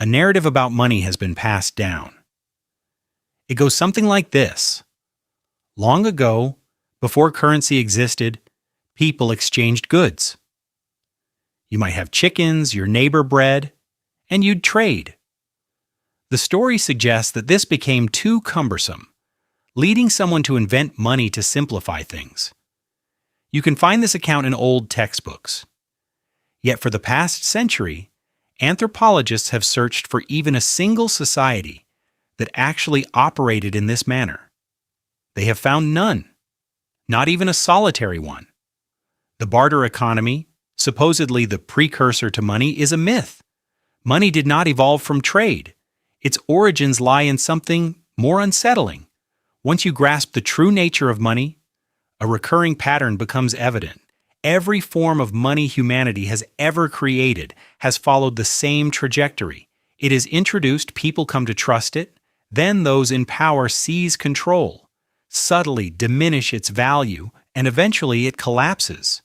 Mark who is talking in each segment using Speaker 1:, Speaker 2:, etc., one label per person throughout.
Speaker 1: a narrative about money has been passed down. It goes something like this. Long ago, before currency existed, people exchanged goods. You might have chickens your neighbor bred, and you'd trade. The story suggests that this became too cumbersome, leading someone to invent money to simplify things. You can find this account in old textbooks. Yet for the past century, anthropologists have searched for even a single society that actually operated in this manner. They have found none, not even a solitary one. The barter economy, supposedly the precursor to money, is a myth. Money did not evolve from trade. Its origins lie in something more unsettling. Once you grasp the true nature of money, a recurring pattern becomes evident. Every form of money humanity has ever created has followed the same trajectory. It is introduced, people come to trust it, then those in power seize control, subtly diminish its value, and eventually it collapses.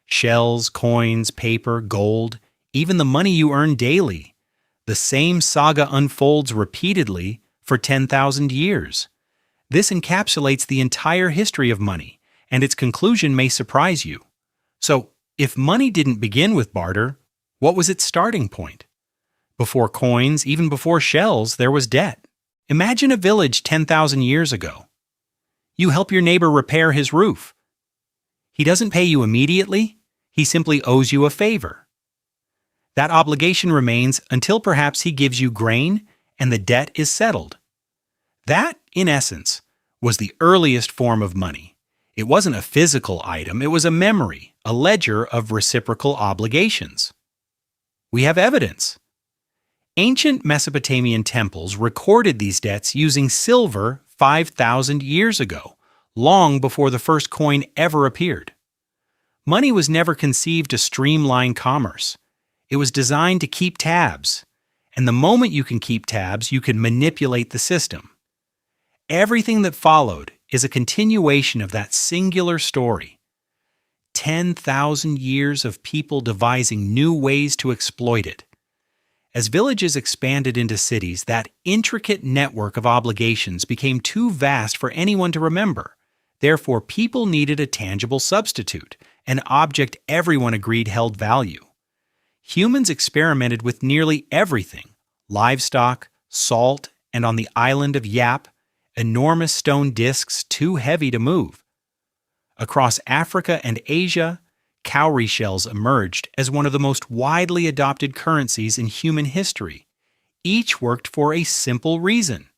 Speaker 1: Shells, coins, paper, gold, even the money you earn daily. The same saga unfolds repeatedly for 10,000 years. This encapsulates the entire history of money, and its conclusion may surprise you. So, if money didn't begin with barter, what was its starting point? Before coins, even before shells, there was debt. Imagine a village 10,000 years ago. You help your neighbor repair his roof. He doesn't pay you immediately, he simply owes you a favor. That obligation remains until perhaps he gives you grain and the debt is settled. That, in essence, was the earliest form of money. It wasn't a physical item, it was a memory, a ledger of reciprocal obligations. We have evidence. Ancient Mesopotamian temples recorded these debts using silver 5,000 years ago, long before the first coin ever appeared. Money was never conceived to streamline commerce. It was designed to keep tabs, and the moment you can keep tabs, you can manipulate the system. Everything that followed is a continuation of that singular story. 10,000 years of people devising new ways to exploit it. As villages expanded into cities, that intricate network of obligations became too vast for anyone to remember. Therefore, people needed a tangible substitute, an object everyone agreed held value. Humans experimented with nearly everything: livestock, salt, and on the island of Yap, enormous stone discs too heavy to move. Across Africa and Asia, cowrie shells emerged as one of the most widely adopted currencies in human history. Each worked for a simple reason.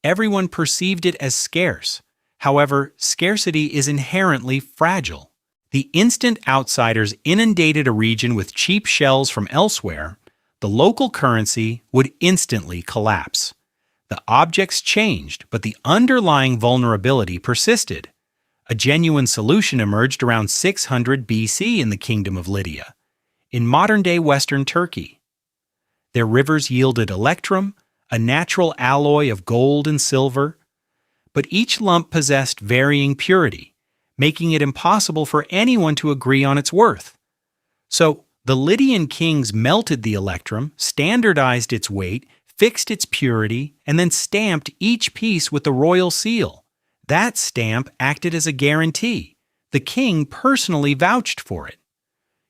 Speaker 1: Everyone perceived it as scarce. However, scarcity is inherently fragile. The instant outsiders inundated a region with cheap shells from elsewhere, the local currency would instantly collapse. The objects changed, but the underlying vulnerability persisted. A genuine solution emerged around 600 BC in the Kingdom of Lydia, in modern-day Western Turkey. Their rivers yielded electrum, a natural alloy of gold and silver, but each lump possessed varying purity, making it impossible for anyone to agree on its worth. So, the Lydian kings melted the electrum, standardized its weight, fixed its purity, and then stamped each piece with the royal seal. That stamp acted as a guarantee. The king personally vouched for it.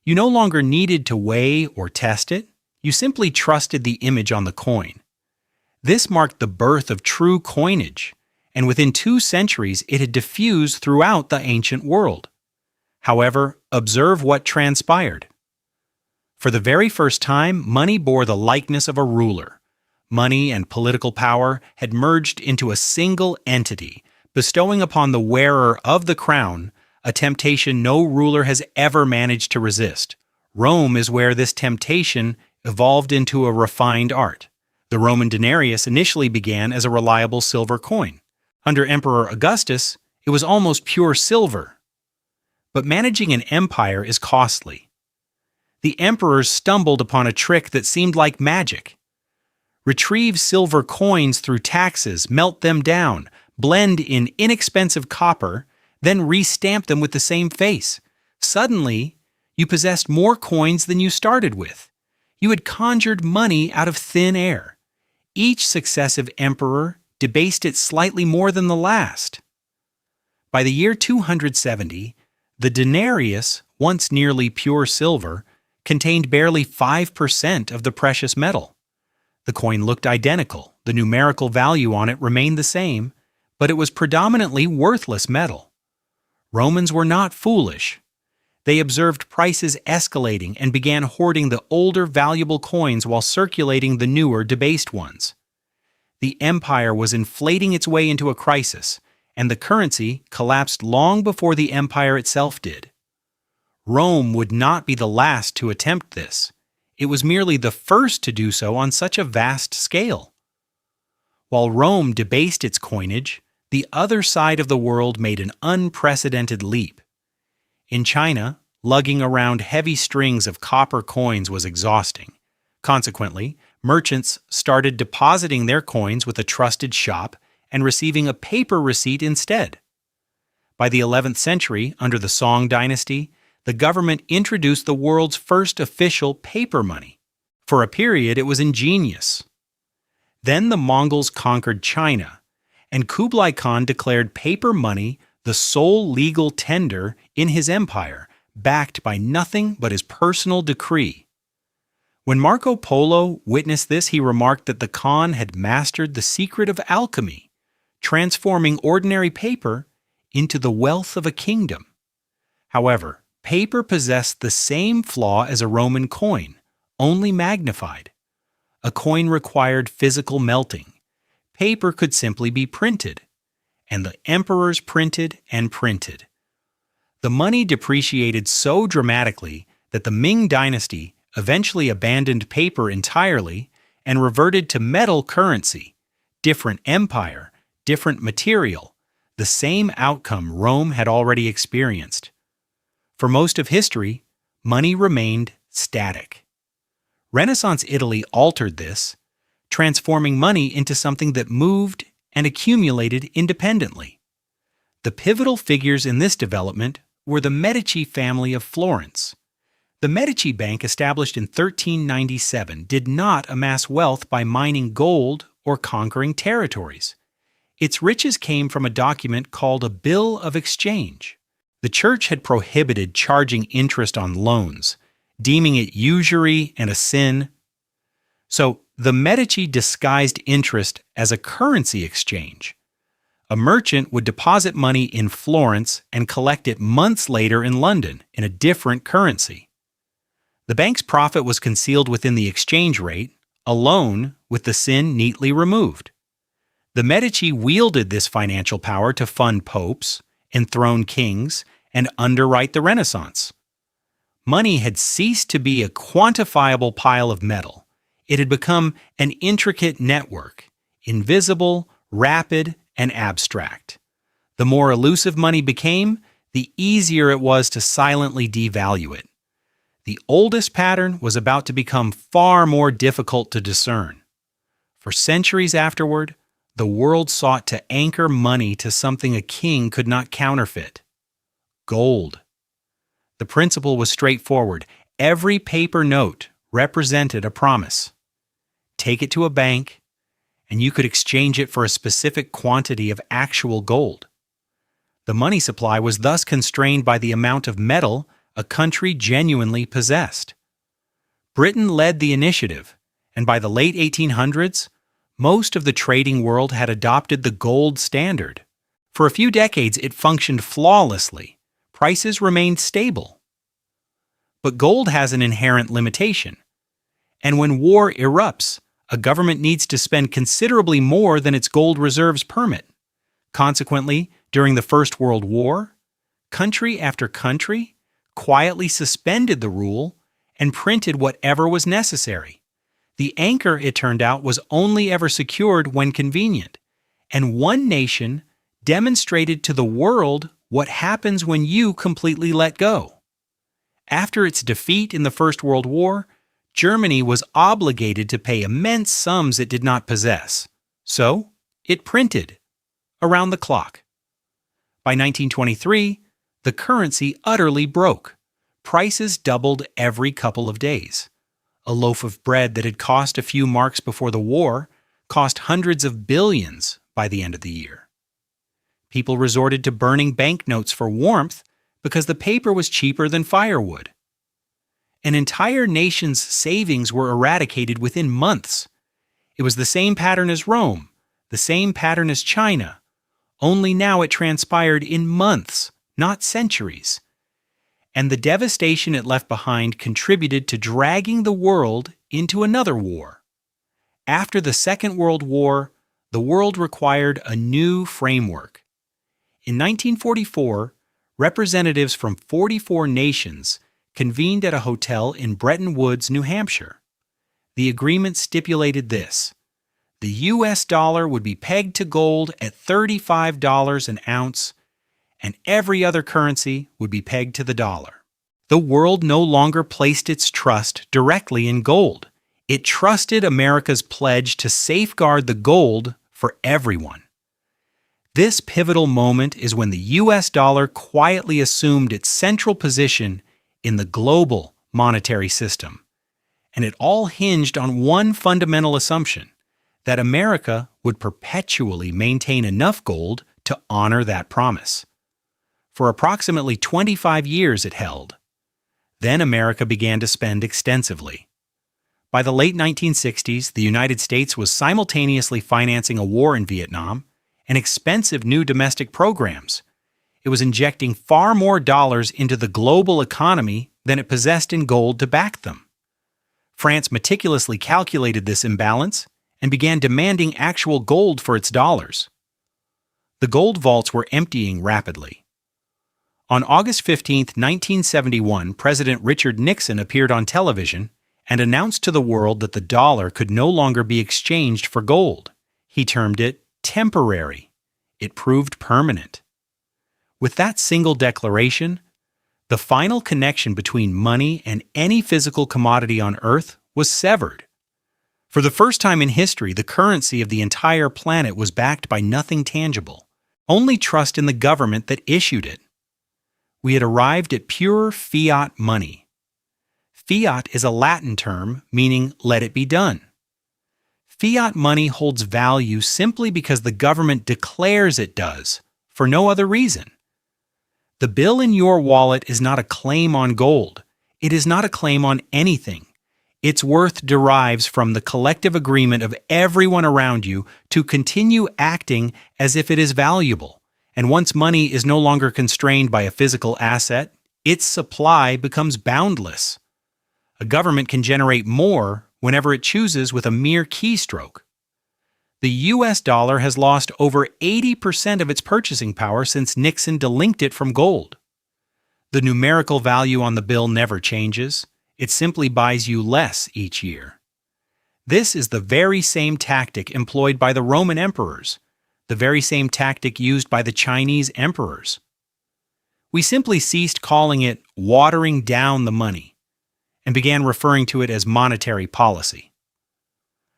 Speaker 1: You no longer needed to weigh or test it. You simply trusted the image on the coin. This marked the birth of true coinage, and within 2 centuries it had diffused throughout the ancient world. However, observe what transpired. For the very first time, money bore the likeness of a ruler. Money and political power had merged into a single entity, bestowing upon the wearer of the crown a temptation no ruler has ever managed to resist. Rome is where this temptation evolved into a refined art. The Roman denarius initially began as a reliable silver coin. Under Emperor Augustus, it was almost pure silver. But managing an empire is costly. The emperors stumbled upon a trick that seemed like magic. Retrieve silver coins through taxes, melt them down, blend in inexpensive copper, then restamp them with the same face. Suddenly, you possessed more coins than you started with. You had conjured money out of thin air. Each successive emperor debased it slightly more than the last. By the year 270, the denarius, once nearly pure silver, contained barely 5% of the precious metal. The coin looked identical, the numerical value on it remained the same, but it was predominantly worthless metal. Romans were not foolish. They observed prices escalating and began hoarding the older valuable coins while circulating the newer debased ones. The empire was inflating its way into a crisis, and the currency collapsed long before the empire itself did. Rome would not be the last to attempt this. It was merely the first to do so on such a vast scale. While Rome debased its coinage, the other side of the world made an unprecedented leap. In China, lugging around heavy strings of copper coins was exhausting. Consequently, merchants started depositing their coins with a trusted shop and receiving a paper receipt instead. By the 11th century, under the Song dynasty, the government introduced the world's first official paper money. For a period, it was ingenious. Then the Mongols conquered China, and Kublai Khan declared paper money the sole legal tender in his empire, backed by nothing but his personal decree. When Marco Polo witnessed this, he remarked that the Khan had mastered the secret of alchemy, transforming ordinary paper into the wealth of a kingdom. However, paper possessed the same flaw as a Roman coin, only magnified. A coin required physical melting. Paper could simply be printed, and the emperors printed and printed. The money depreciated so dramatically that the Ming dynasty eventually abandoned paper entirely and reverted to metal currency, different empire, different material, the same outcome Rome had already experienced. For most of history, money remained static. Renaissance Italy altered this, transforming money into something that moved and accumulated independently. The pivotal figures in this development were the Medici family of Florence. The Medici Bank, established in 1397, did not amass wealth by mining gold or conquering territories. Its riches came from a document called a bill of exchange. The church had prohibited charging interest on loans, deeming it usury and a sin. So the Medici disguised interest as a currency exchange. A merchant would deposit money in Florence and collect it months later in London in a different currency. The bank's profit was concealed within the exchange rate, a loan with the sin neatly removed. The Medici wielded this financial power to fund popes, enthrone kings, and underwrite the Renaissance. Money had ceased to be a quantifiable pile of metal. It had become an intricate network, invisible, rapid, and abstract. The more elusive money became, the easier it was to silently devalue it. The oldest pattern was about to become far more difficult to discern. For centuries afterward, the world sought to anchor money to something a king could not counterfeit: gold. The principle was straightforward. Every paper note represented a promise. Take it to a bank, and you could exchange it for a specific quantity of actual gold. The money supply was thus constrained by the amount of metal a country genuinely possessed. Britain led the initiative, and by the late 1800s, most of the trading world had adopted the gold standard. For a few decades, it functioned flawlessly. Prices remained stable. But gold has an inherent limitation. And when war erupts, a government needs to spend considerably more than its gold reserves permit. Consequently, during the First World War, country after country quietly suspended the rule and printed whatever was necessary. The anchor, it turned out, was only ever secured when convenient, and one nation demonstrated to the world what happens when you completely let go. After its defeat in the First World War, Germany was obligated to pay immense sums it did not possess, so it printed around the clock. By 1923, the currency utterly broke. Prices doubled every couple of days. A loaf of bread that had cost a few marks before the war cost hundreds of billions by the end of the year. People resorted to burning banknotes for warmth because the paper was cheaper than firewood. An entire nation's savings were eradicated within months. It was the same pattern as Rome, the same pattern as China, only now it transpired in months, not centuries. And the devastation it left behind contributed to dragging the world into another war. After the Second World War, the world required a new framework. In 1944, representatives from 44 nations convened at a hotel in Bretton Woods, New Hampshire. The agreement stipulated this: the US dollar would be pegged to gold at $35 an ounce, and every other currency would be pegged to the dollar. The world no longer placed its trust directly in gold. It trusted America's pledge to safeguard the gold for everyone. This pivotal moment is when the US dollar quietly assumed its central position in the global monetary system. And it all hinged on one fundamental assumption: that America would perpetually maintain enough gold to honor that promise. For approximately 25 years it held. Then America began to spend extensively. By the late 1960s, the United States was simultaneously financing a war in Vietnam and expensive new domestic programs. It was injecting far more dollars into the global economy than it possessed in gold to back them. France meticulously calculated this imbalance and began demanding actual gold for its dollars. The gold vaults were emptying rapidly. On August 15, 1971, President Richard Nixon appeared on television and announced to the world that the dollar could no longer be exchanged for gold. He termed it temporary. It proved permanent. With that single declaration, the final connection between money and any physical commodity on Earth was severed. For the first time in history, the currency of the entire planet was backed by nothing tangible, only trust in the government that issued it. We had arrived at pure fiat money. Fiat is a Latin term meaning "let it be done." Fiat money holds value simply because the government declares it does, for no other reason. The bill in your wallet is not a claim on gold. It is not a claim on anything. Its worth derives from the collective agreement of everyone around you to continue acting as if it is valuable. And once money is no longer constrained by a physical asset, its supply becomes boundless. A government can generate more whenever it chooses with a mere keystroke. The US dollar has lost over 80% of its purchasing power since Nixon delinked it from gold. The numerical value on the bill never changes. It simply buys you less each year. This is the very same tactic employed by the Roman emperors, the very same tactic used by the Chinese emperors. We simply ceased calling it watering down the money and began referring to it as monetary policy.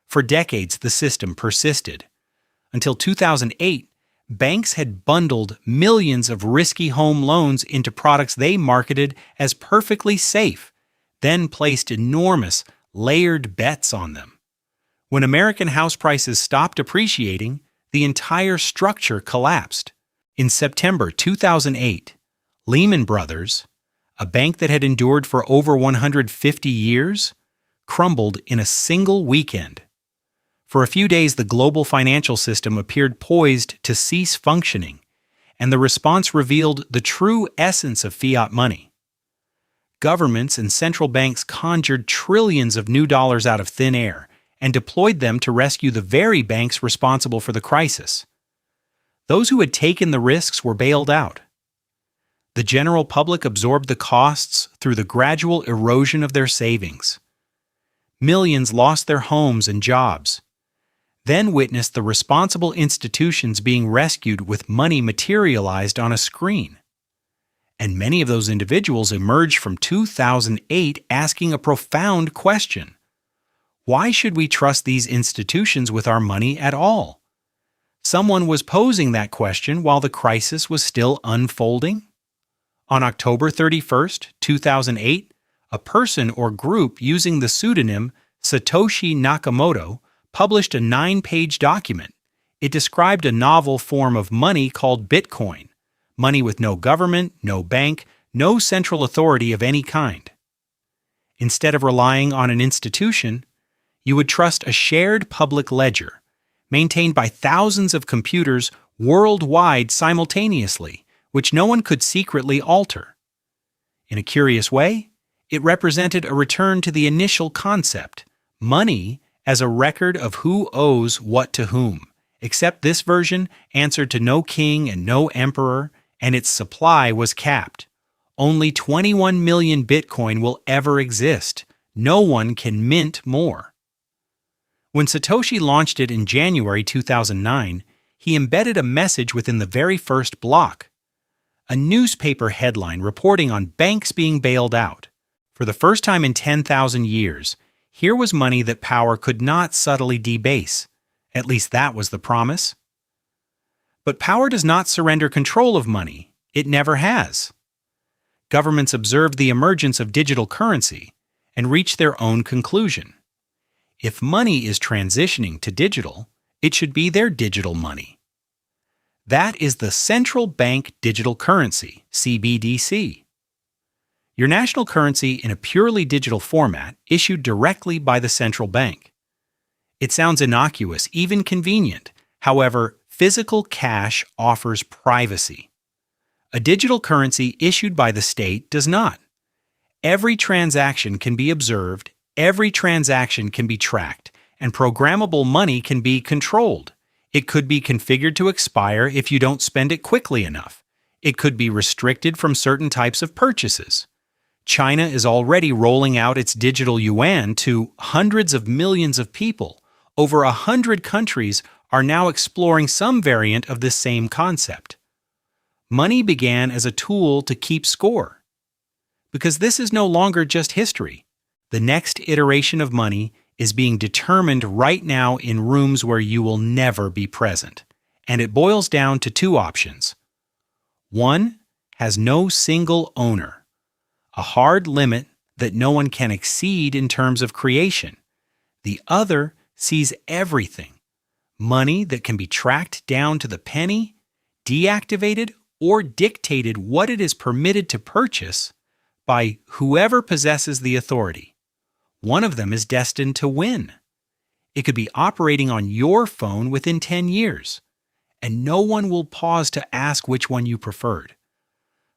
Speaker 1: For decades, the system persisted. Until 2008, banks had bundled millions of risky home loans into products they marketed as perfectly safe, then placed enormous, layered bets on them. When American house prices stopped appreciating, the entire structure collapsed. In September 2008, Lehman Brothers, a bank that had endured for over 150 years, crumbled in a single weekend. For a few days, the global financial system appeared poised to cease functioning, and the response revealed the true essence of fiat money. Governments and central banks conjured trillions of new dollars out of thin air and deployed them to rescue the very banks responsible for the crisis. Those who had taken the risks were bailed out. The general public absorbed the costs through the gradual erosion of their savings. Millions lost their homes and jobs, then witnessed the responsible institutions being rescued with money materialized on a screen. And many of those individuals emerged from 2008 asking a profound question. Why should we trust these institutions with our money at all? Someone was posing that question while the crisis was still unfolding. On October 31st, 2008, A person or group using the pseudonym Satoshi Nakamoto published a 9-page document. It described a novel form of money called Bitcoin, money with no government, no bank, no central authority of any kind. Instead of relying on an institution, you would trust a shared public ledger, maintained by thousands of computers worldwide simultaneously, which no one could secretly alter. In a curious way, it represented a return to the initial concept, money as a record of who owes what to whom, except this version answered to no king and no emperor, and its supply was capped. Only 21 million Bitcoin will ever exist. No one can mint more. When Satoshi launched it in January 2009, he embedded a message within the very first block. A newspaper headline reporting on banks being bailed out. For the first time in 10,000 years, here was money that power could not subtly debase. At least that was the promise. But power does not surrender control of money. It never has. Governments observed the emergence of digital currency and reached their own conclusion. If money is transitioning to digital, it should be their digital money. That is the central bank digital currency, CBDC. Your national currency in a purely digital format issued directly by the central bank. It sounds innocuous, even convenient. However, physical cash offers privacy. A digital currency issued by the state does not. Every transaction can be observed, every transaction can be tracked, and programmable money can be controlled. It could be configured to expire if you don't spend it quickly enough. It could be restricted from certain types of purchases. China is already rolling out its digital yuan to hundreds of millions of people. Over 100 countries are now exploring some variant of this same concept. Money began as a tool to keep score. Because this is no longer just history. The next iteration of money is being determined right now in rooms where you will never be present. And it boils down to two options. One has no single owner, a hard limit that no one can exceed in terms of creation. The other sees everything, money that can be tracked down to the penny, deactivated, or dictated what it is permitted to purchase by whoever possesses the authority. One of them is destined to win. It could be operating on your phone within 10 years, and no one will pause to ask which one you preferred.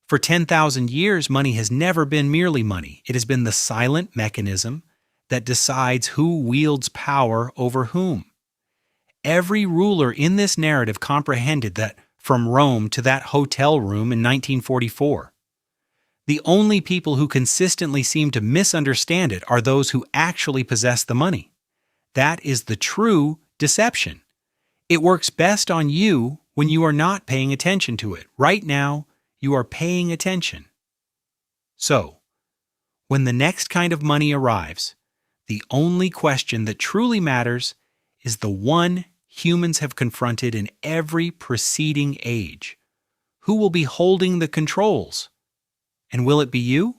Speaker 1: For 10,000 years, money has never been merely money. It has been the silent mechanism that decides who wields power over whom. Every ruler in this narrative comprehended that from Rome to that hotel room in 1944. The only people who consistently seem to misunderstand it are those who actually possess the money. That is the true deception. It works best on you when you are not paying attention to it. Right now, you are paying attention. So, when the next kind of money arrives, the only question that truly matters is the one humans have confronted in every preceding age. Who will be holding the controls? And will it be you?